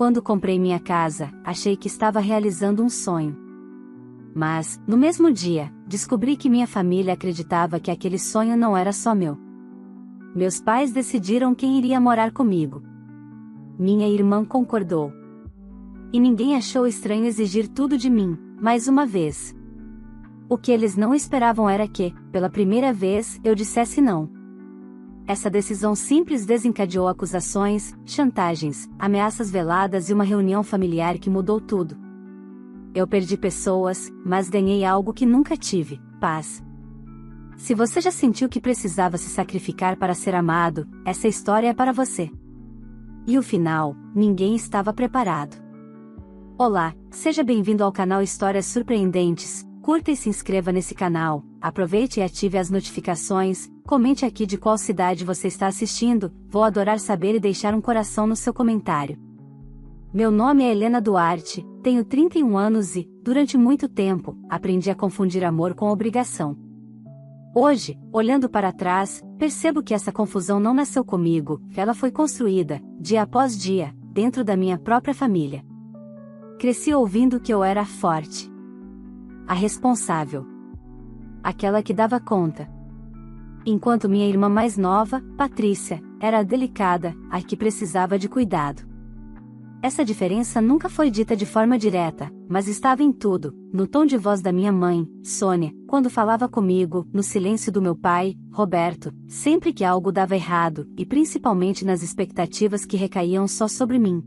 Quando comprei minha casa, achei que estava realizando um sonho. Mas, no mesmo dia, descobri que minha família acreditava que aquele sonho não era só meu. Meus pais decidiram quem iria morar comigo. Minha irmã concordou. E ninguém achou estranho exigir tudo de mim, mais uma vez. O que eles não esperavam era que, pela primeira vez, eu dissesse não. Essa decisão simples desencadeou acusações, chantagens, ameaças veladas e uma reunião familiar que mudou tudo. Eu perdi pessoas, mas ganhei algo que nunca tive: paz. Se você já sentiu que precisava se sacrificar para ser amado, essa história é para você. E o final, ninguém estava preparado. Olá, seja bem-vindo ao canal Histórias Surpreendentes. Curta e se inscreva nesse canal, aproveite e ative as notificações, comente aqui de qual cidade você está assistindo, vou adorar saber e deixar um coração no seu comentário. Meu nome é Helena Duarte, tenho 31 anos e, durante muito tempo, aprendi a confundir amor com obrigação. Hoje, olhando para trás, percebo que essa confusão não nasceu comigo, ela foi construída, dia após dia, dentro da minha própria família. Cresci ouvindo que eu era forte. A responsável. Aquela que dava conta. Enquanto minha irmã mais nova, Patrícia, era a delicada, a que precisava de cuidado. Essa diferença nunca foi dita de forma direta, mas estava em tudo, no tom de voz da minha mãe, Sônia, quando falava comigo, no silêncio do meu pai, Roberto, sempre que algo dava errado, e principalmente nas expectativas que recaíam só sobre mim.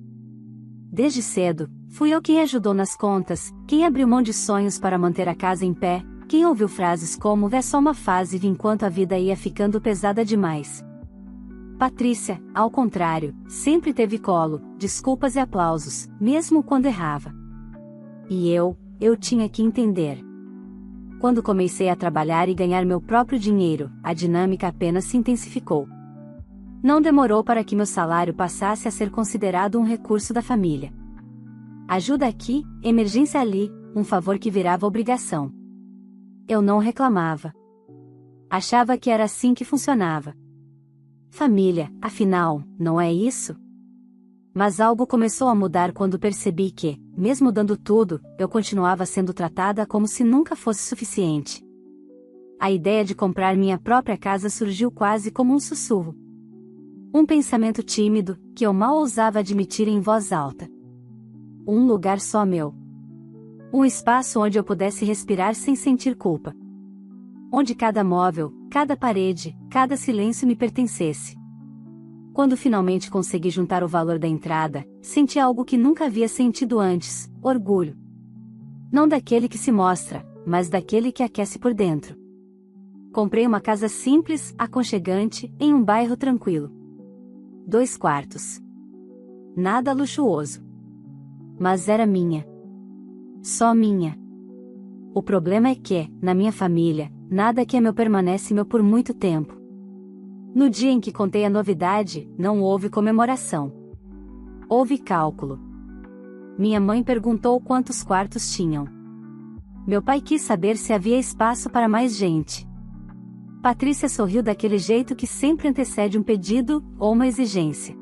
Desde cedo, fui eu quem ajudou nas contas, quem abriu mão de sonhos para manter a casa em pé, quem ouviu frases como "é só uma fase" enquanto a vida ia ficando pesada demais. Patrícia, ao contrário, sempre teve colo, desculpas e aplausos, mesmo quando errava. E eu tinha que entender. Quando comecei a trabalhar e ganhar meu próprio dinheiro, a dinâmica apenas se intensificou. Não demorou para que meu salário passasse a ser considerado um recurso da família. Ajuda aqui, emergência ali, um favor que virava obrigação. Eu não reclamava. Achava que era assim que funcionava. Família, afinal, não é isso? Mas algo começou a mudar quando percebi que, mesmo dando tudo, eu continuava sendo tratada como se nunca fosse suficiente. A ideia de comprar minha própria casa surgiu quase como um sussurro. Um pensamento tímido, que eu mal ousava admitir em voz alta. Um lugar só meu. Um espaço onde eu pudesse respirar sem sentir culpa. Onde cada móvel, cada parede, cada silêncio me pertencesse. Quando finalmente consegui juntar o valor da entrada, senti algo que nunca havia sentido antes: orgulho. Não daquele que se mostra, mas daquele que aquece por dentro. Comprei uma casa simples, aconchegante, em um bairro tranquilo. 2 quartos. Nada luxuoso. Mas era minha. Só minha. O problema é que, na minha família, nada que é meu permanece meu por muito tempo. No dia em que contei a novidade, não houve comemoração. Houve cálculo. Minha mãe perguntou quantos quartos tinham. Meu pai quis saber se havia espaço para mais gente. Patrícia sorriu daquele jeito que sempre antecede um pedido, ou uma exigência.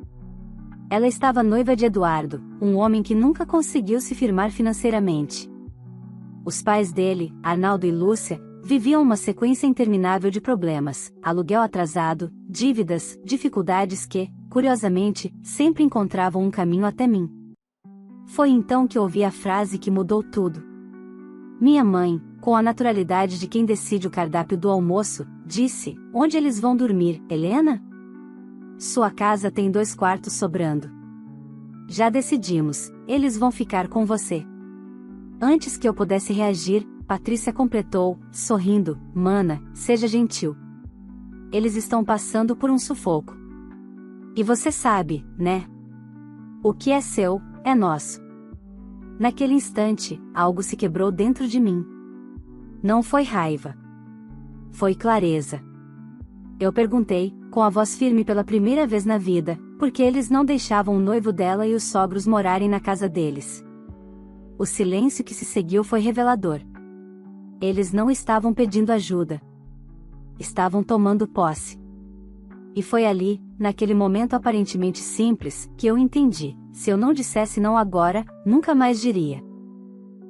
Ela estava noiva de Eduardo, um homem que nunca conseguiu se firmar financeiramente. Os pais dele, Arnaldo e Lúcia, viviam uma sequência interminável de problemas: aluguel atrasado, dívidas, dificuldades que, curiosamente, sempre encontravam um caminho até mim. Foi então que ouvi a frase que mudou tudo. Minha mãe, com a naturalidade de quem decide o cardápio do almoço, disse: "Onde eles vão dormir, Helena? Sua casa tem 2 quartos sobrando. Já decidimos, eles vão ficar com você." Antes que eu pudesse reagir, Patrícia completou, sorrindo: "Mana, seja gentil. Eles estão passando por um sufoco. E você sabe, né? O que é seu, é nosso." Naquele instante, algo se quebrou dentro de mim. Não foi raiva. Foi clareza. Eu perguntei, com a voz firme pela primeira vez na vida, por que eles não deixavam o noivo dela e os sogros morarem na casa deles. O silêncio que se seguiu foi revelador. Eles não estavam pedindo ajuda. Estavam tomando posse. E foi ali, naquele momento aparentemente simples, que eu entendi: se eu não dissesse não agora, nunca mais diria.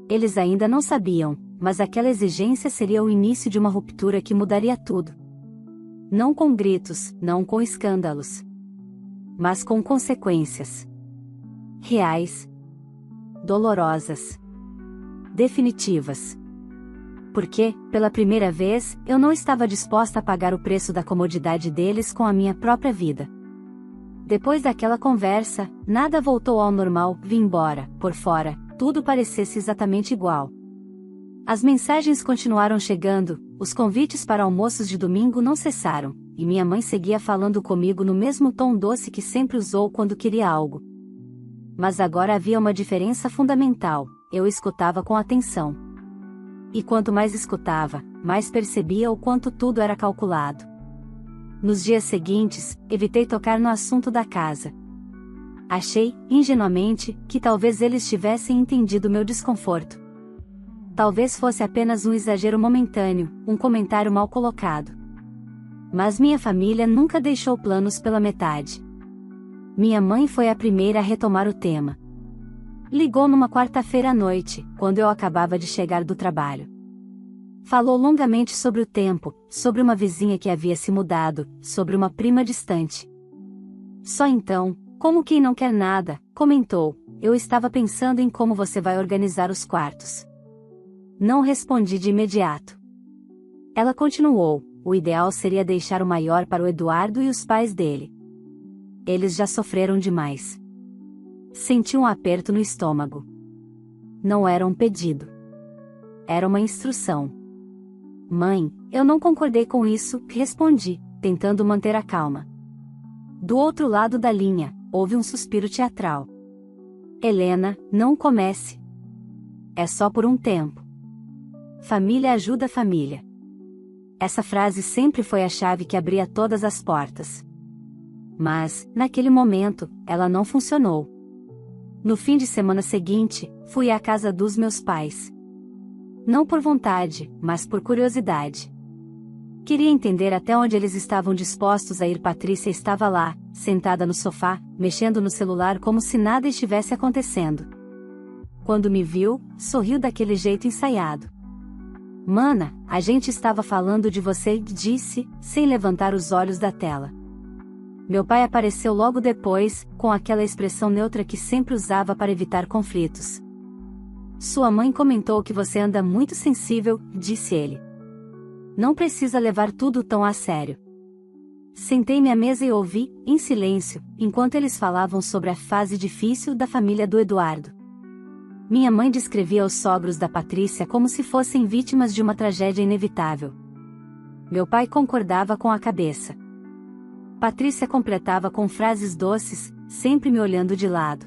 Eles ainda não sabiam, mas aquela exigência seria o início de uma ruptura que mudaria tudo. Não com gritos, não com escândalos, mas com consequências reais, dolorosas, definitivas. Porque, pela primeira vez, eu não estava disposta a pagar o preço da comodidade deles com a minha própria vida. Depois daquela conversa, nada voltou ao normal, vi embora, por fora, tudo parecesse exatamente igual. As mensagens continuaram chegando, os convites para almoços de domingo não cessaram, e minha mãe seguia falando comigo no mesmo tom doce que sempre usou quando queria algo. Mas agora havia uma diferença fundamental: eu escutava com atenção. E quanto mais escutava, mais percebia o quanto tudo era calculado. Nos dias seguintes, evitei tocar no assunto da casa. Achei, ingenuamente, que talvez eles tivessem entendido meu desconforto. Talvez fosse apenas um exagero momentâneo, um comentário mal colocado. Mas minha família nunca deixou planos pela metade. Minha mãe foi a primeira a retomar o tema. Ligou numa quarta-feira à noite, quando eu acabava de chegar do trabalho. Falou longamente sobre o tempo, sobre uma vizinha que havia se mudado, sobre uma prima distante. Só então, como quem não quer nada, comentou: eu estava pensando em como você vai organizar os quartos. Não respondi de imediato. Ela continuou: o ideal seria deixar o maior para o Eduardo e os pais dele. Eles já sofreram demais. Senti um aperto no estômago. Não era um pedido. Era uma instrução. Mãe, eu não concordei com isso, respondi, tentando manter a calma. Do outro lado da linha, houve um suspiro teatral. Helena, não comece. É só por um tempo. Família ajuda família. Essa frase sempre foi a chave que abria todas as portas. Mas, naquele momento, ela não funcionou. No fim de semana seguinte, fui à casa dos meus pais. Não por vontade, mas por curiosidade. Queria entender até onde eles estavam dispostos a ir. Patrícia estava lá, sentada no sofá, mexendo no celular como se nada estivesse acontecendo. Quando me viu, sorriu daquele jeito ensaiado. Mana, a gente estava falando de você, disse, sem levantar os olhos da tela. Meu pai apareceu logo depois, com aquela expressão neutra que sempre usava para evitar conflitos. Sua mãe comentou que você anda muito sensível, disse ele. Não precisa levar tudo tão a sério. Sentei-me à mesa e ouvi, em silêncio, enquanto eles falavam sobre a fase difícil da família do Eduardo. Minha mãe descrevia os sogros da Patrícia como se fossem vítimas de uma tragédia inevitável. Meu pai concordava com a cabeça. Patrícia completava com frases doces, sempre me olhando de lado.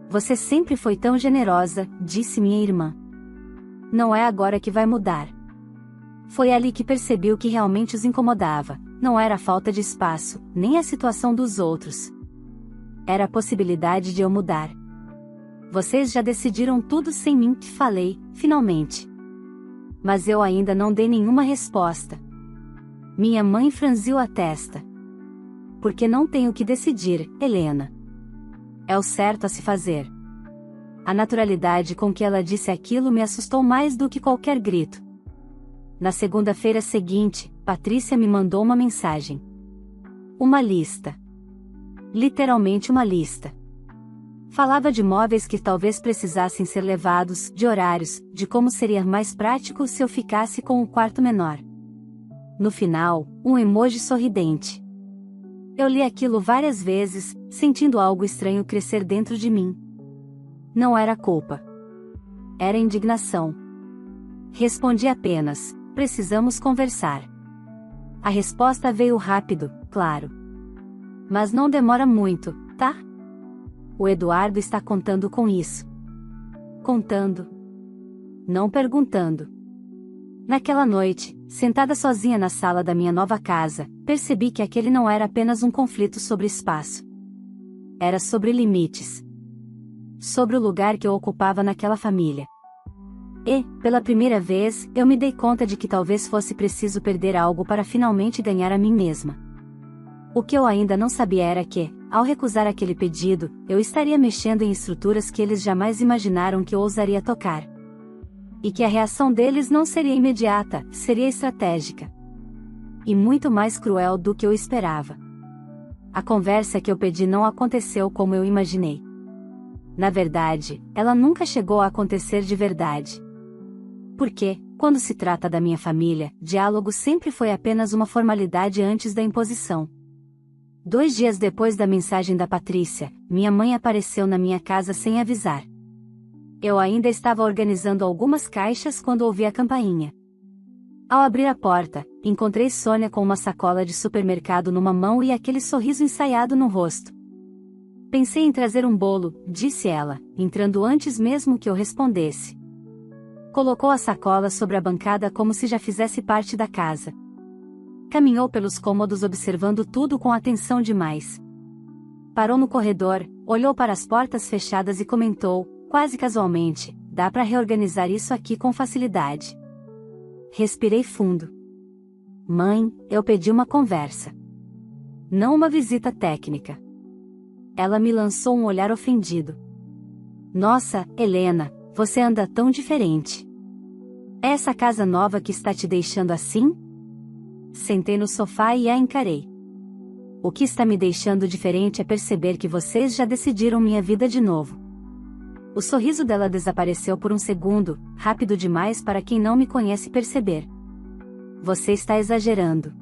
Você sempre foi tão generosa, disse minha irmã. Não é agora que vai mudar. Foi ali que percebi o que realmente os incomodava. Não era a falta de espaço, nem a situação dos outros. Era a possibilidade de eu mudar. Vocês já decidiram tudo sem mim, falei, finalmente. Mas eu ainda não dei nenhuma resposta. Minha mãe franziu a testa. Porque não tenho que decidir, Helena. É o certo a se fazer. A naturalidade com que ela disse aquilo me assustou mais do que qualquer grito. Na segunda-feira seguinte, Patrícia me mandou uma mensagem. Uma lista. Literalmente uma lista. Falava de móveis que talvez precisassem ser levados, de horários, de como seria mais prático se eu ficasse com o quarto menor. No final, um emoji sorridente. Eu li aquilo várias vezes, sentindo algo estranho crescer dentro de mim. Não era culpa. Era indignação. Respondi apenas: precisamos conversar. A resposta veio rápido, claro. Mas não demora muito, tá? O Eduardo está contando com isso. Contando. Não perguntando. Naquela noite, sentada sozinha na sala da minha nova casa, percebi que aquele não era apenas um conflito sobre espaço. Era sobre limites. Sobre o lugar que eu ocupava naquela família. E, pela primeira vez, eu me dei conta de que talvez fosse preciso perder algo para finalmente ganhar a mim mesma. O que eu ainda não sabia era que, ao recusar aquele pedido, eu estaria mexendo em estruturas que eles jamais imaginaram que eu ousaria tocar. E que a reação deles não seria imediata, seria estratégica. E muito mais cruel do que eu esperava. A conversa que eu pedi não aconteceu como eu imaginei. Na verdade, ela nunca chegou a acontecer de verdade. Porque, quando se trata da minha família, diálogo sempre foi apenas uma formalidade antes da imposição. 2 dias depois da mensagem da Patrícia, minha mãe apareceu na minha casa sem avisar. Eu ainda estava organizando algumas caixas quando ouvi a campainha. Ao abrir a porta, encontrei Sônia com uma sacola de supermercado numa mão e aquele sorriso ensaiado no rosto. Pensei em trazer um bolo, disse ela, entrando antes mesmo que eu respondesse. Colocou a sacola sobre a bancada como se já fizesse parte da casa. Caminhou pelos cômodos observando tudo com atenção demais. Parou no corredor, olhou para as portas fechadas e comentou, quase casualmente, dá para reorganizar isso aqui com facilidade. Respirei fundo. Mãe, eu pedi uma conversa. Não uma visita técnica. Ela me lançou um olhar ofendido. Nossa, Helena, você anda tão diferente. É essa casa nova que está te deixando assim? Sentei no sofá e a encarei. O que está me deixando diferente é perceber que vocês já decidiram minha vida de novo. O sorriso dela desapareceu por um segundo, rápido demais para quem não me conhece perceber. Você está exagerando.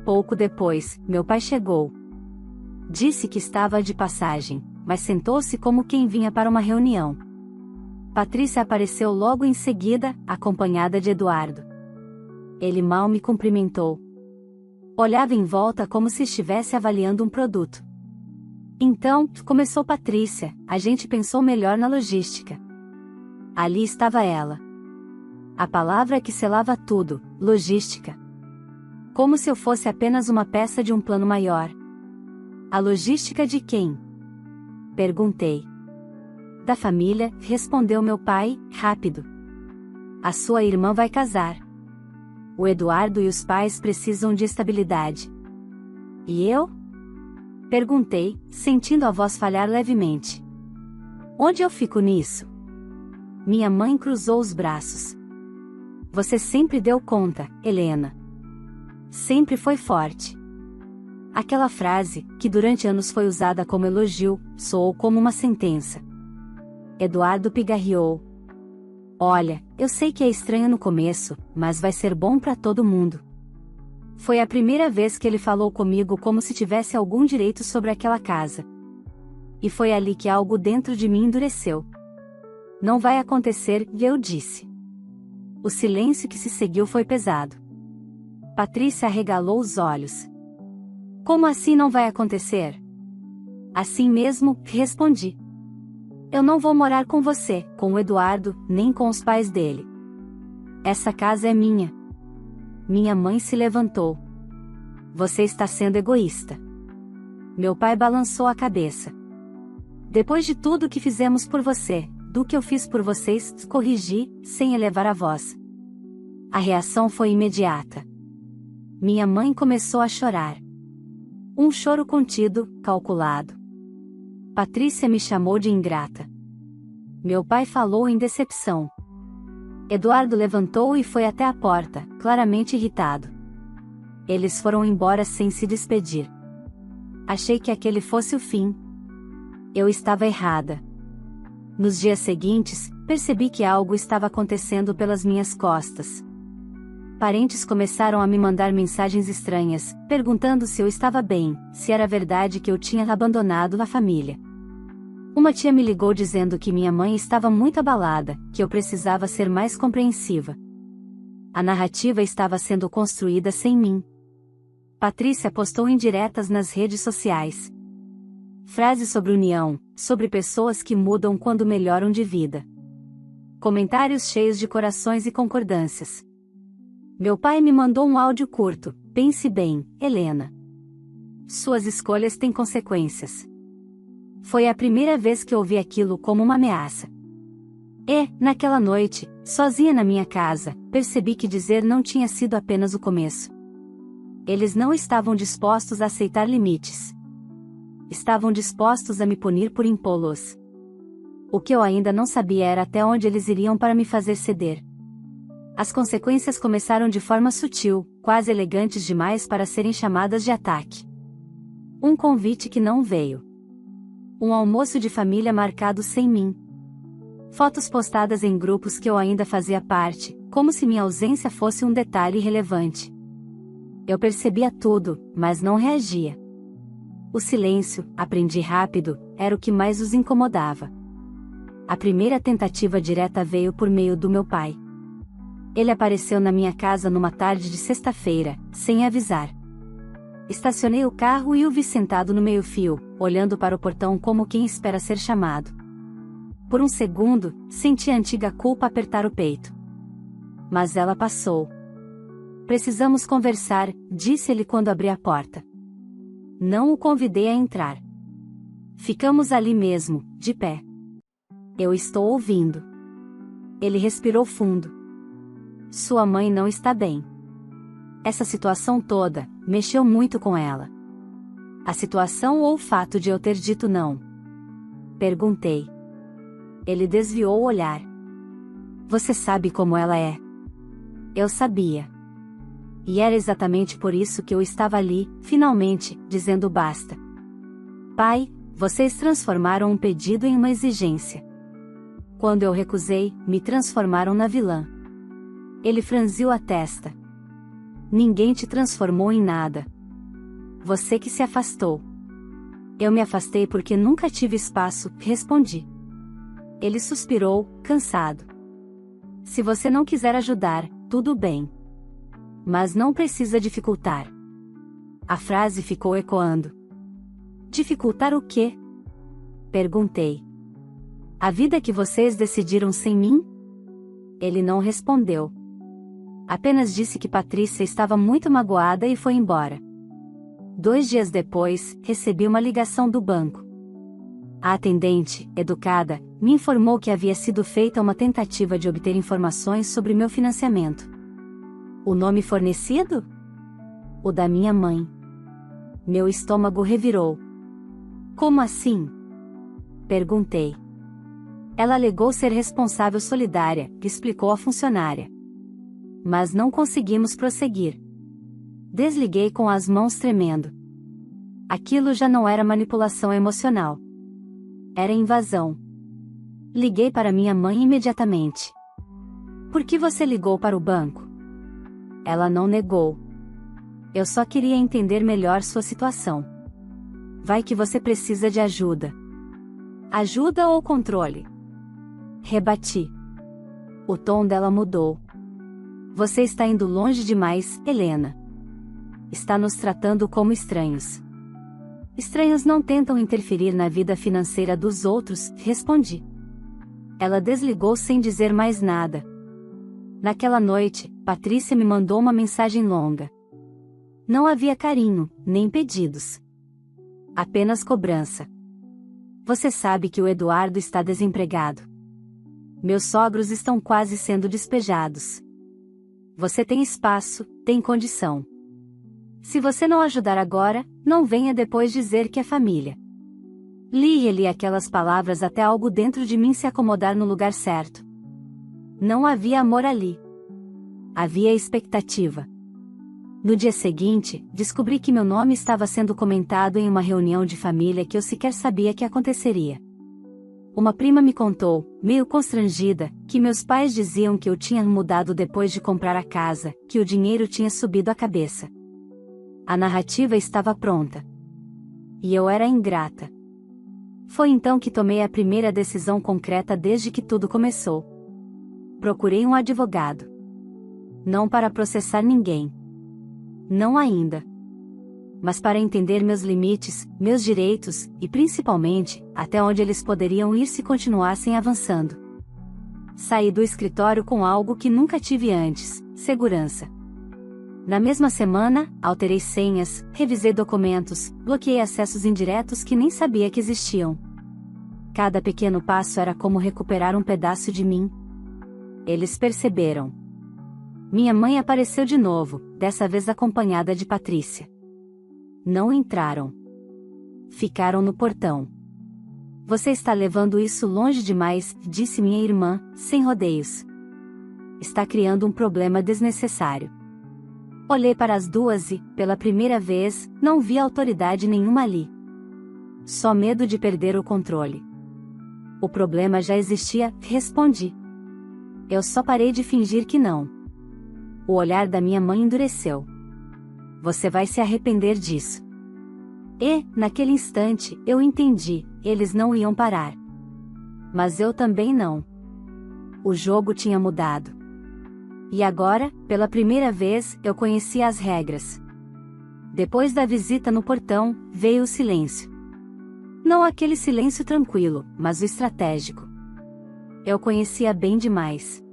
Pouco depois, meu pai chegou. Disse que estava de passagem, mas sentou-se como quem vinha para uma reunião. Patrícia apareceu logo em seguida, acompanhada de Eduardo. Ele mal me cumprimentou. Olhava em volta como se estivesse avaliando um produto. Então, começou Patrícia, a gente pensou melhor na logística. Ali estava ela. A palavra que selava tudo, logística. Como se eu fosse apenas uma peça de um plano maior. A logística de quem? Perguntei. Da família, respondeu meu pai, rápido. A sua irmã vai casar. O Eduardo e os pais precisam de estabilidade. E eu? Perguntei, sentindo a voz falhar levemente. Onde eu fico nisso? Minha mãe cruzou os braços. Você sempre deu conta, Helena. Sempre foi forte. Aquela frase, que durante anos foi usada como elogio, soou como uma sentença. Eduardo pigarreou. Olha, eu sei que é estranho no começo, mas vai ser bom para todo mundo. Foi a primeira vez que ele falou comigo como se tivesse algum direito sobre aquela casa. E foi ali que algo dentro de mim endureceu. Não vai acontecer, eu disse. O silêncio que se seguiu foi pesado. Patrícia arregalou os olhos. Como assim não vai acontecer? Assim mesmo, respondi. Eu não vou morar com você, com o Eduardo, nem com os pais dele. Essa casa é minha. Minha mãe se levantou. Você está sendo egoísta. Meu pai balançou a cabeça. Depois de tudo que fizemos por você, do que eu fiz por vocês, corrigi, sem elevar a voz. A reação foi imediata. Minha mãe começou a chorar. Um choro contido, calculado. Patrícia me chamou de ingrata. Meu pai falou em decepção. Eduardo levantou e foi até a porta, claramente irritado. Eles foram embora sem se despedir. Achei que aquele fosse o fim. Eu estava errada. Nos dias seguintes, percebi que algo estava acontecendo pelas minhas costas. Parentes começaram a me mandar mensagens estranhas, perguntando se eu estava bem, se era verdade que eu tinha abandonado a família. Uma tia me ligou dizendo que minha mãe estava muito abalada, que eu precisava ser mais compreensiva. A narrativa estava sendo construída sem mim. Patrícia postou indiretas nas redes sociais. Frases sobre união, sobre pessoas que mudam quando melhoram de vida. Comentários cheios de corações e concordâncias. Meu pai me mandou um áudio curto. Pense bem, Helena. Suas escolhas têm consequências. Foi a primeira vez que ouvi aquilo como uma ameaça. E, naquela noite, sozinha na minha casa, percebi que dizer não tinha sido apenas o começo. Eles não estavam dispostos a aceitar limites. Estavam dispostos a me punir por impô-los. O que eu ainda não sabia era até onde eles iriam para me fazer ceder. As consequências começaram de forma sutil, quase elegantes demais para serem chamadas de ataque. Um convite que não veio. Um almoço de família marcado sem mim. Fotos postadas em grupos que eu ainda fazia parte, como se minha ausência fosse um detalhe irrelevante. Eu percebia tudo, mas não reagia. O silêncio, aprendi rápido, era o que mais os incomodava. A primeira tentativa direta veio por meio do meu pai. Ele apareceu na minha casa numa tarde de sexta-feira, sem avisar. Estacionei o carro e o vi sentado no meio-fio, olhando para o portão como quem espera ser chamado. Por um segundo, senti a antiga culpa apertar o peito. Mas ela passou. Precisamos conversar, disse ele quando abri a porta. Não o convidei a entrar. Ficamos ali mesmo, de pé. Eu estou ouvindo. Ele respirou fundo. Sua mãe não está bem. Essa situação toda mexeu muito com ela. A situação ou o fato de eu ter dito não? Perguntei. Ele desviou o olhar. Você sabe como ela é. Eu sabia. E era exatamente por isso que eu estava ali, finalmente, dizendo basta. Pai, vocês transformaram um pedido em uma exigência. Quando eu recusei, me transformaram na vilã. Ele franziu a testa. Ninguém te transformou em nada. Você que se afastou. Eu me afastei porque nunca tive espaço, respondi. Ele suspirou, cansado. Se você não quiser ajudar, tudo bem. Mas não precisa dificultar. A frase ficou ecoando. Dificultar o quê? Perguntei. A vida que vocês decidiram sem mim? Ele não respondeu. Apenas disse que Patrícia estava muito magoada e foi embora. 2 dias depois, recebi uma ligação do banco. A atendente, educada, me informou que havia sido feita uma tentativa de obter informações sobre meu financiamento. O nome fornecido? O da minha mãe. Meu estômago revirou. Como assim? Perguntei. Ela alegou ser responsável solidária, explicou a funcionária. Mas não conseguimos prosseguir. Desliguei com as mãos tremendo. Aquilo já não era manipulação emocional. Era invasão. Liguei para minha mãe imediatamente. Por que você ligou para o banco? Ela não negou. Eu só queria entender melhor sua situação. Vai que você precisa de ajuda. Ajuda ou controle? Rebati. O tom dela mudou. Você está indo longe demais, Helena. Está nos tratando como estranhos. Estranhos não tentam interferir na vida financeira dos outros, respondi. Ela desligou sem dizer mais nada. Naquela noite, Patrícia me mandou uma mensagem longa. Não havia carinho, nem pedidos. Apenas cobrança. Você sabe que o Eduardo está desempregado. Meus sogros estão quase sendo despejados. Você tem espaço, tem condição. Se você não ajudar agora, não venha depois dizer que é família. Li e reli aquelas palavras até algo dentro de mim se acomodar no lugar certo. Não havia amor ali. Havia expectativa. No dia seguinte, descobri que meu nome estava sendo comentado em uma reunião de família que eu sequer sabia que aconteceria. Uma prima me contou, meio constrangida, que meus pais diziam que eu tinha mudado depois de comprar a casa, que o dinheiro tinha subido a cabeça. A narrativa estava pronta. E eu era ingrata. Foi então que tomei a primeira decisão concreta desde que tudo começou. Procurei um advogado. Não para processar ninguém. Não ainda. Mas para entender meus limites, meus direitos, e principalmente, até onde eles poderiam ir se continuassem avançando. Saí do escritório com algo que nunca tive antes: segurança. Na mesma semana, alterei senhas, revisei documentos, bloqueei acessos indiretos que nem sabia que existiam. Cada pequeno passo era como recuperar um pedaço de mim. Eles perceberam. Minha mãe apareceu de novo, dessa vez acompanhada de Patrícia. Não entraram. Ficaram no portão. Você está levando isso longe demais, disse minha irmã, sem rodeios. Está criando um problema desnecessário. Olhei para as duas e, pela primeira vez, não vi autoridade nenhuma ali. Só medo de perder o controle. O problema já existia, respondi. Eu só parei de fingir que não. O olhar da minha mãe endureceu. Você vai se arrepender disso. E, naquele instante, eu entendi, eles não iam parar. Mas eu também não. O jogo tinha mudado. E agora, pela primeira vez, eu conhecia as regras. Depois da visita no portão, veio o silêncio. Não aquele silêncio tranquilo, mas o estratégico. Eu conhecia bem demais.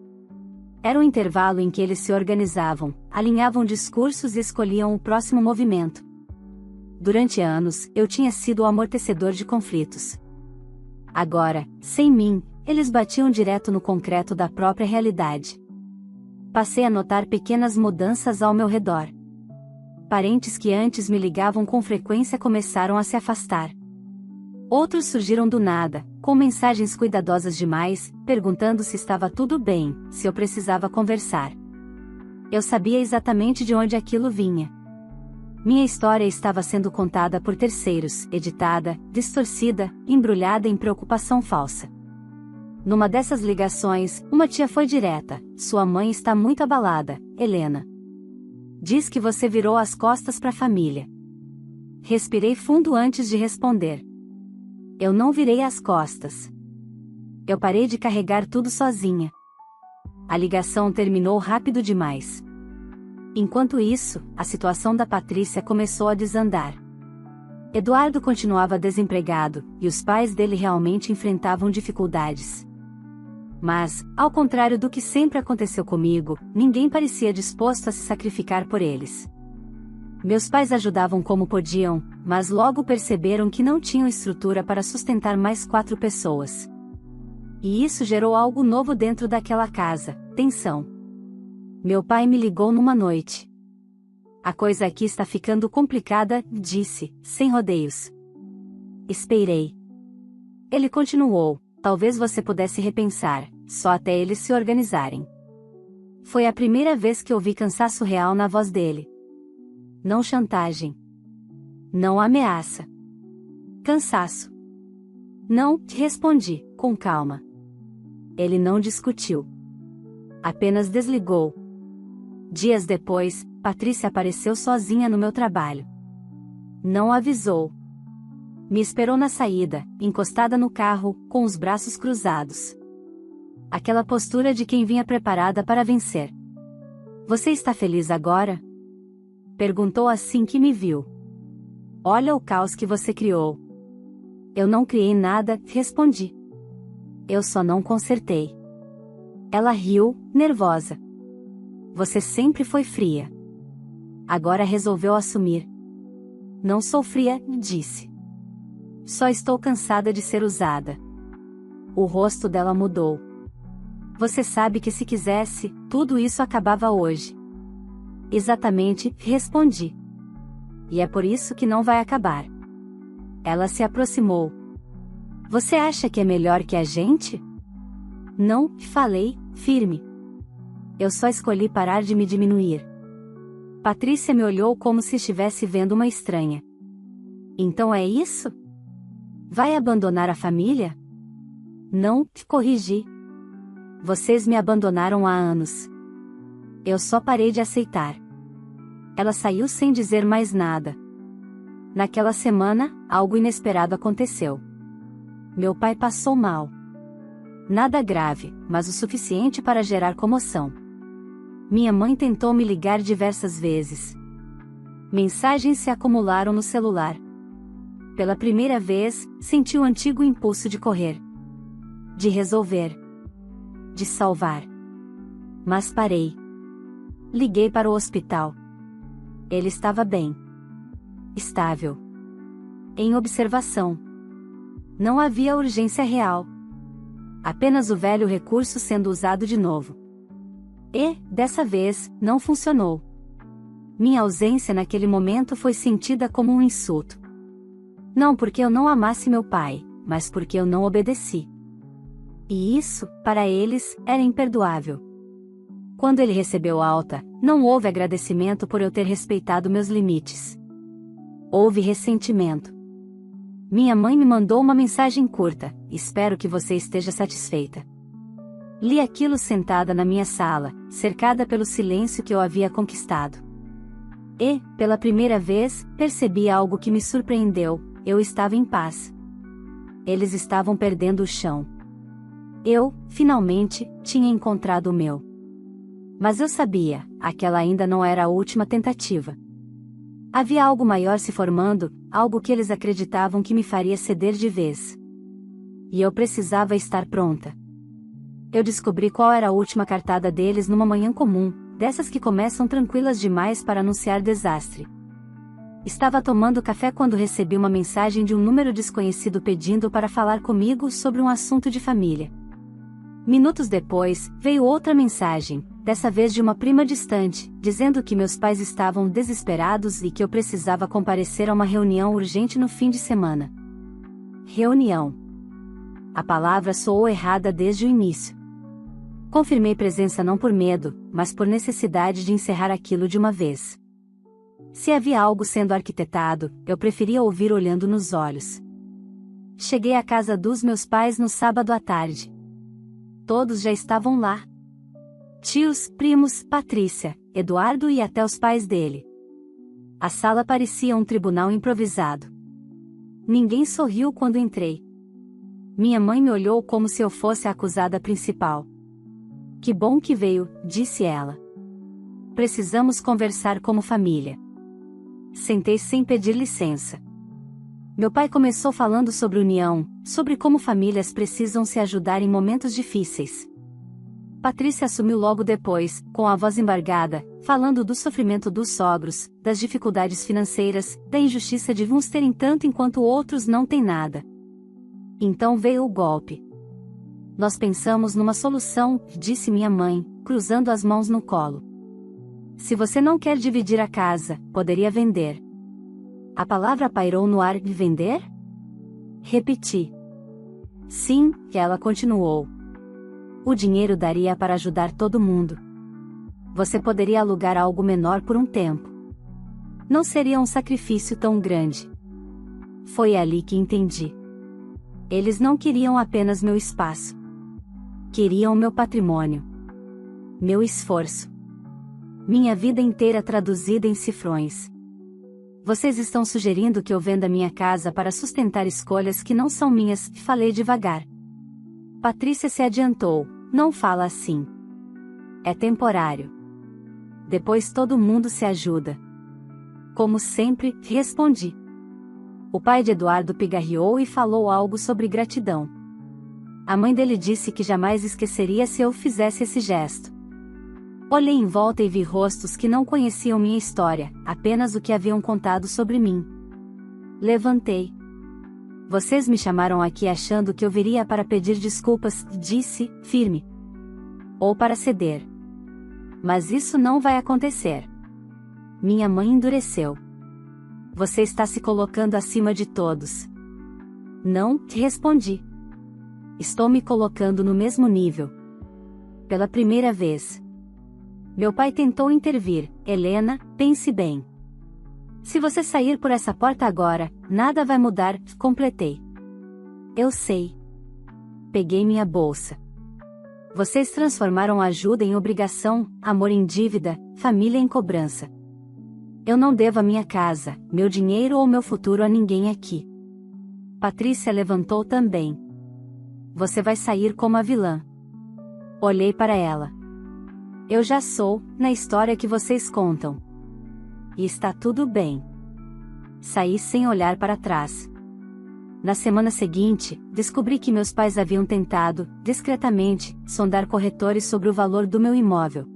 Era um intervalo em que eles se organizavam, alinhavam discursos e escolhiam o próximo movimento. Durante anos, eu tinha sido o amortecedor de conflitos. Agora, sem mim, eles batiam direto no concreto da própria realidade. Passei a notar pequenas mudanças ao meu redor. Parentes que antes me ligavam com frequência começaram a se afastar. Outros surgiram do nada, com mensagens cuidadosas demais, perguntando se estava tudo bem, se eu precisava conversar. Eu sabia exatamente de onde aquilo vinha. Minha história estava sendo contada por terceiros, editada, distorcida, embrulhada em preocupação falsa. Numa dessas ligações, uma tia foi direta: sua mãe está muito abalada, Helena. Diz que você virou as costas para a família. Respirei fundo antes de responder. Eu não virei as costas. Eu parei de carregar tudo sozinha. A ligação terminou rápido demais. Enquanto isso, a situação da Patrícia começou a desandar. Eduardo continuava desempregado, e os pais dele realmente enfrentavam dificuldades. Mas, ao contrário do que sempre aconteceu comigo, ninguém parecia disposto a se sacrificar por eles. Meus pais ajudavam como podiam, mas logo perceberam que não tinham estrutura para sustentar mais 4 pessoas. E isso gerou algo novo dentro daquela casa: tensão. Meu pai me ligou numa noite. A coisa aqui está ficando complicada, disse, sem rodeios. Esperei. Ele continuou: talvez você pudesse repensar, só até eles se organizarem. Foi a primeira vez que ouvi cansaço real na voz dele. Não chantagem. Não ameaça. Cansaço. Não, respondi, com calma. Ele não discutiu. Apenas desligou. Dias depois, Patrícia apareceu sozinha no meu trabalho. Não avisou. Me esperou na saída, encostada no carro, com os braços cruzados. Aquela postura de quem vinha preparada para vencer. Você está feliz agora? Perguntou assim que me viu. Olha o caos que você criou. Eu não criei nada, respondi. Eu só não consertei. Ela riu, nervosa. Você sempre foi fria. Agora resolveu assumir. Não sou fria, disse. Só estou cansada de ser usada. O rosto dela mudou. Você sabe que se quisesse, tudo isso acabava hoje. Exatamente, respondi. E é por isso que não vai acabar. Ela se aproximou. Você acha que é melhor que a gente? Não, falei, firme. Eu só escolhi parar de me diminuir. Patrícia me olhou como se estivesse vendo uma estranha. Então é isso? Vai abandonar a família? Não, corrigi. Vocês me abandonaram há anos. Eu só parei de aceitar. Ela saiu sem dizer mais nada. Naquela semana, algo inesperado aconteceu. Meu pai passou mal. Nada grave, mas o suficiente para gerar comoção. Minha mãe tentou me ligar diversas vezes. Mensagens se acumularam no celular. Pela primeira vez, senti o antigo impulso de correr. De resolver. De salvar. Mas parei. Liguei para o hospital. Ele estava bem. Estável. Em observação. Não havia urgência real. Apenas o velho recurso sendo usado de novo. E, dessa vez, não funcionou. Minha ausência naquele momento foi sentida como um insulto. Não porque eu não amasse meu pai, mas porque eu não obedeci. E isso, para eles, era imperdoável. Quando ele recebeu alta, não houve agradecimento por eu ter respeitado meus limites. Houve ressentimento. Minha mãe me mandou uma mensagem curta: espero que você esteja satisfeita. Li aquilo sentada na minha sala, cercada pelo silêncio que eu havia conquistado. E, pela primeira vez, percebi algo que me surpreendeu: eu estava em paz. Eles estavam perdendo o chão. Eu, finalmente, tinha encontrado o meu. Mas eu sabia, aquela ainda não era a última tentativa. Havia algo maior se formando, algo que eles acreditavam que me faria ceder de vez. E eu precisava estar pronta. Eu descobri qual era a última cartada deles numa manhã comum, dessas que começam tranquilas demais para anunciar desastre. Estava tomando café quando recebi uma mensagem de um número desconhecido pedindo para falar comigo sobre um assunto de família. Minutos depois, veio outra mensagem, dessa vez de uma prima distante, dizendo que meus pais estavam desesperados e que eu precisava comparecer a uma reunião urgente no fim de semana. Reunião. A palavra soou errada desde o início. Confirmei presença não por medo, mas por necessidade de encerrar aquilo de uma vez. Se havia algo sendo arquitetado, eu preferia ouvir olhando nos olhos. Cheguei à casa dos meus pais no sábado à tarde. Todos já estavam lá. Tios, primos, Patrícia, Eduardo e até os pais dele. A sala parecia um tribunal improvisado. Ninguém sorriu quando entrei. Minha mãe me olhou como se eu fosse a acusada principal. Que bom que veio, disse ela. Precisamos conversar como família. Sentei sem pedir licença. Meu pai começou falando sobre união, sobre como famílias precisam se ajudar em momentos difíceis. Patrícia assumiu logo depois, com a voz embargada, falando do sofrimento dos sogros, das dificuldades financeiras, da injustiça de uns terem tanto enquanto outros não têm nada. Então veio o golpe. Nós pensamos numa solução, disse minha mãe, cruzando as mãos no colo. Se você não quer dividir a casa, poderia vender. A palavra pairou no ar: de vender? Repeti. Sim, ela continuou. O dinheiro daria para ajudar todo mundo. Você poderia alugar algo menor por um tempo. Não seria um sacrifício tão grande. Foi ali que entendi. Eles não queriam apenas meu espaço. Queriam meu patrimônio. Meu esforço. Minha vida inteira traduzida em cifrões. Vocês estão sugerindo que eu venda minha casa para sustentar escolhas que não são minhas, falei devagar. Patrícia se adiantou: não fala assim. É temporário. Depois todo mundo se ajuda. Como sempre, respondi. O pai de Eduardo pigarreou e falou algo sobre gratidão. A mãe dele disse que jamais esqueceria se eu fizesse esse gesto. Olhei em volta e vi rostos que não conheciam minha história, apenas o que haviam contado sobre mim. Levantei. Vocês me chamaram aqui achando que eu viria para pedir desculpas, disse, firme. Ou para ceder. Mas isso não vai acontecer. Minha mãe endureceu. Você está se colocando acima de todos. Não, respondi. Estou me colocando no mesmo nível. Pela primeira vez. Meu pai tentou intervir: Helena, pense bem. Se você sair por essa porta agora, nada vai mudar, completei. Eu sei. Peguei minha bolsa. Vocês transformaram ajuda em obrigação, amor em dívida, família em cobrança. Eu não devo a minha casa, meu dinheiro ou meu futuro a ninguém aqui. Patrícia levantou também. Você vai sair como a vilã. Olhei para ela. Eu já sou, na história que vocês contam. E está tudo bem. Saí sem olhar para trás. Na semana seguinte, descobri que meus pais haviam tentado, discretamente, sondar corretores sobre o valor do meu imóvel.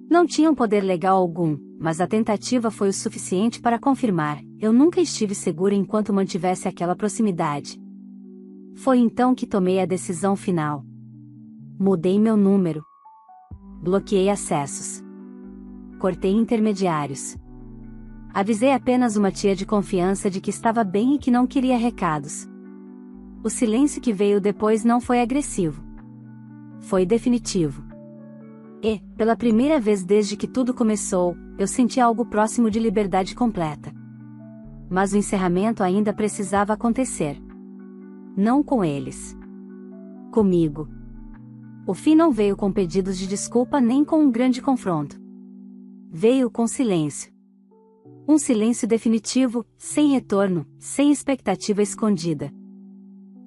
Não tinham poder legal algum, mas a tentativa foi o suficiente para confirmar: eu nunca estive segura enquanto mantivesse aquela proximidade. Foi então que tomei a decisão final. Mudei meu número. Bloqueei acessos. cortei intermediários. Avisei apenas uma tia de confiança de que estava bem e que não queria recados. O silêncio que veio depois não foi agressivo. Foi definitivo. E, pela primeira vez desde que tudo começou, eu senti algo próximo de liberdade completa. Mas o encerramento ainda precisava acontecer. Não com eles. Comigo. O fim não veio com pedidos de desculpa nem com um grande confronto. Veio com silêncio. Um silêncio definitivo, sem retorno, sem expectativa escondida.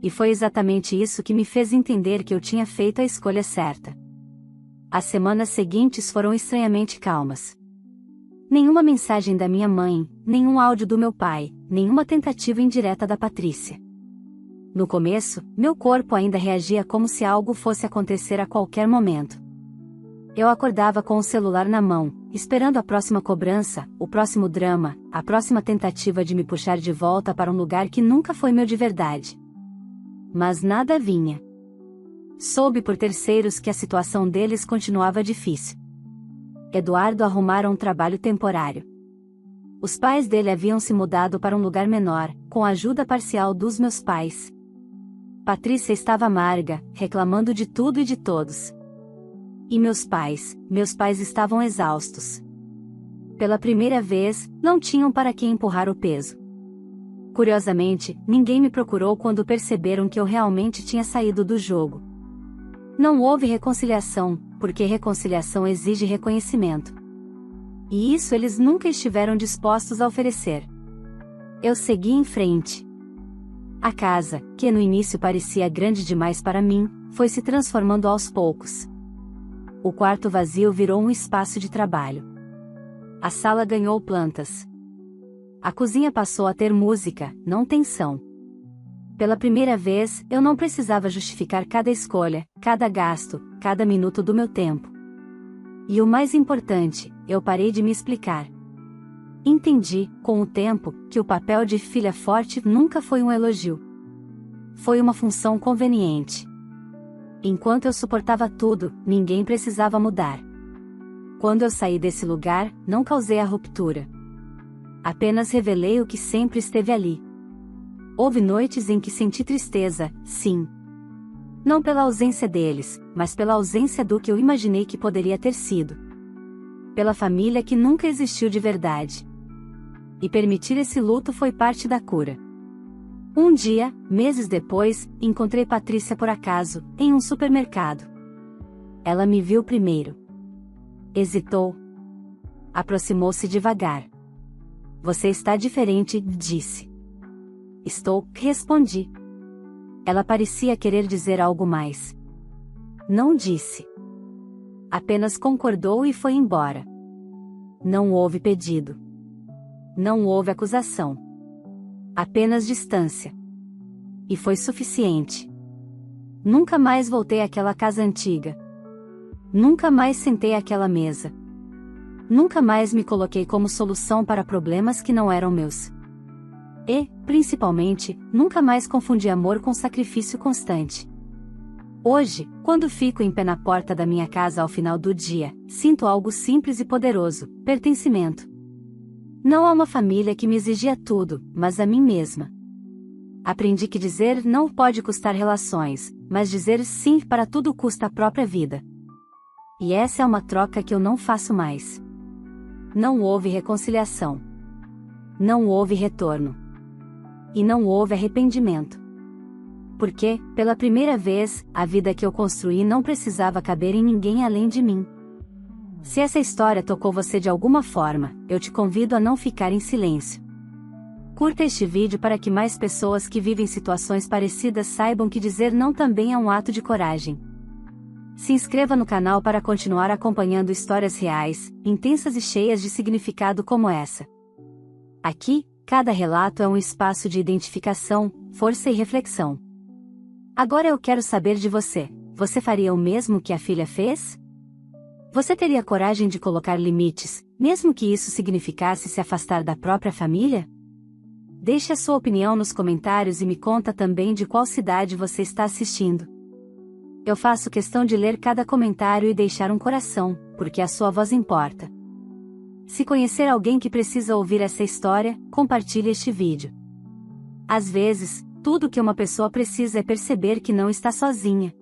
E foi exatamente isso que me fez entender que eu tinha feito a escolha certa. As semanas seguintes foram estranhamente calmas. Nenhuma mensagem da minha mãe, nenhum áudio do meu pai, nenhuma tentativa indireta da Patrícia. No começo, meu corpo ainda reagia como se algo fosse acontecer a qualquer momento. Eu acordava com o celular na mão, esperando a próxima cobrança, o próximo drama, a próxima tentativa de me puxar de volta para um lugar que nunca foi meu de verdade. Mas nada vinha. Soube por terceiros que a situação deles continuava difícil. Eduardo arrumara um trabalho temporário. Os pais dele haviam se mudado para um lugar menor, com a ajuda parcial dos meus pais. Patrícia estava amarga, reclamando de tudo e de todos. E meus pais estavam exaustos. Pela primeira vez, não tinham para quem empurrar o peso. Curiosamente, ninguém me procurou quando perceberam que eu realmente tinha saído do jogo. Não houve reconciliação, porque reconciliação exige reconhecimento. E isso eles nunca estiveram dispostos a oferecer. Eu segui em frente. A casa, que no início parecia grande demais para mim, foi se transformando aos poucos. O quarto vazio virou um espaço de trabalho. A sala ganhou plantas. A cozinha passou a ter música, não tensão. Pela primeira vez, eu não precisava justificar cada escolha, cada gasto, cada minuto do meu tempo. E o mais importante, eu parei de me explicar. Entendi, com o tempo, que o papel de filha forte nunca foi um elogio. Foi uma função conveniente. Enquanto eu suportava tudo, ninguém precisava mudar. Quando eu saí desse lugar, não causei a ruptura. Apenas revelei o que sempre esteve ali. Houve noites em que senti tristeza, sim. Não pela ausência deles, mas pela ausência do que eu imaginei que poderia ter sido. Pela família que nunca existiu de verdade. E permitir esse luto foi parte da cura. Um dia, meses depois, encontrei Patrícia por acaso, em um supermercado. Ela me viu primeiro. Hesitou. Aproximou-se devagar. Você está diferente, disse. Estou, respondi. Ela parecia querer dizer algo mais. Não disse. Apenas concordou e foi embora. Não houve pedido. Não houve acusação. Apenas distância. E foi suficiente. Nunca mais voltei àquela casa antiga. Nunca mais sentei àquela mesa. Nunca mais me coloquei como solução para problemas que não eram meus. E, principalmente, nunca mais confundi amor com sacrifício constante. Hoje, quando fico em pé na porta da minha casa ao final do dia, sinto algo simples e poderoso: pertencimento. Não a uma família que me exigia tudo, mas a mim mesma. Aprendi que dizer não pode custar relações, mas dizer sim para tudo custa a própria vida. E essa é uma troca que eu não faço mais. Não houve reconciliação. Não houve retorno. E não houve arrependimento. Porque, pela primeira vez, a vida que eu construí não precisava caber em ninguém além de mim. Se essa história tocou você de alguma forma, eu te convido a não ficar em silêncio. Curta este vídeo para que mais pessoas que vivem situações parecidas saibam que dizer não também é um ato de coragem. Se inscreva no canal para continuar acompanhando histórias reais, intensas e cheias de significado como essa. Aqui, cada relato é um espaço de identificação, força e reflexão. Agora eu quero saber de você: você faria o mesmo que a filha fez? Você teria coragem de colocar limites, mesmo que isso significasse se afastar da própria família? Deixe a sua opinião nos comentários e me conta também de qual cidade você está assistindo. Eu faço questão de ler cada comentário e deixar um coração, porque a sua voz importa. Se conhecer alguém que precisa ouvir essa história, compartilhe este vídeo. Às vezes, tudo que uma pessoa precisa é perceber que não está sozinha.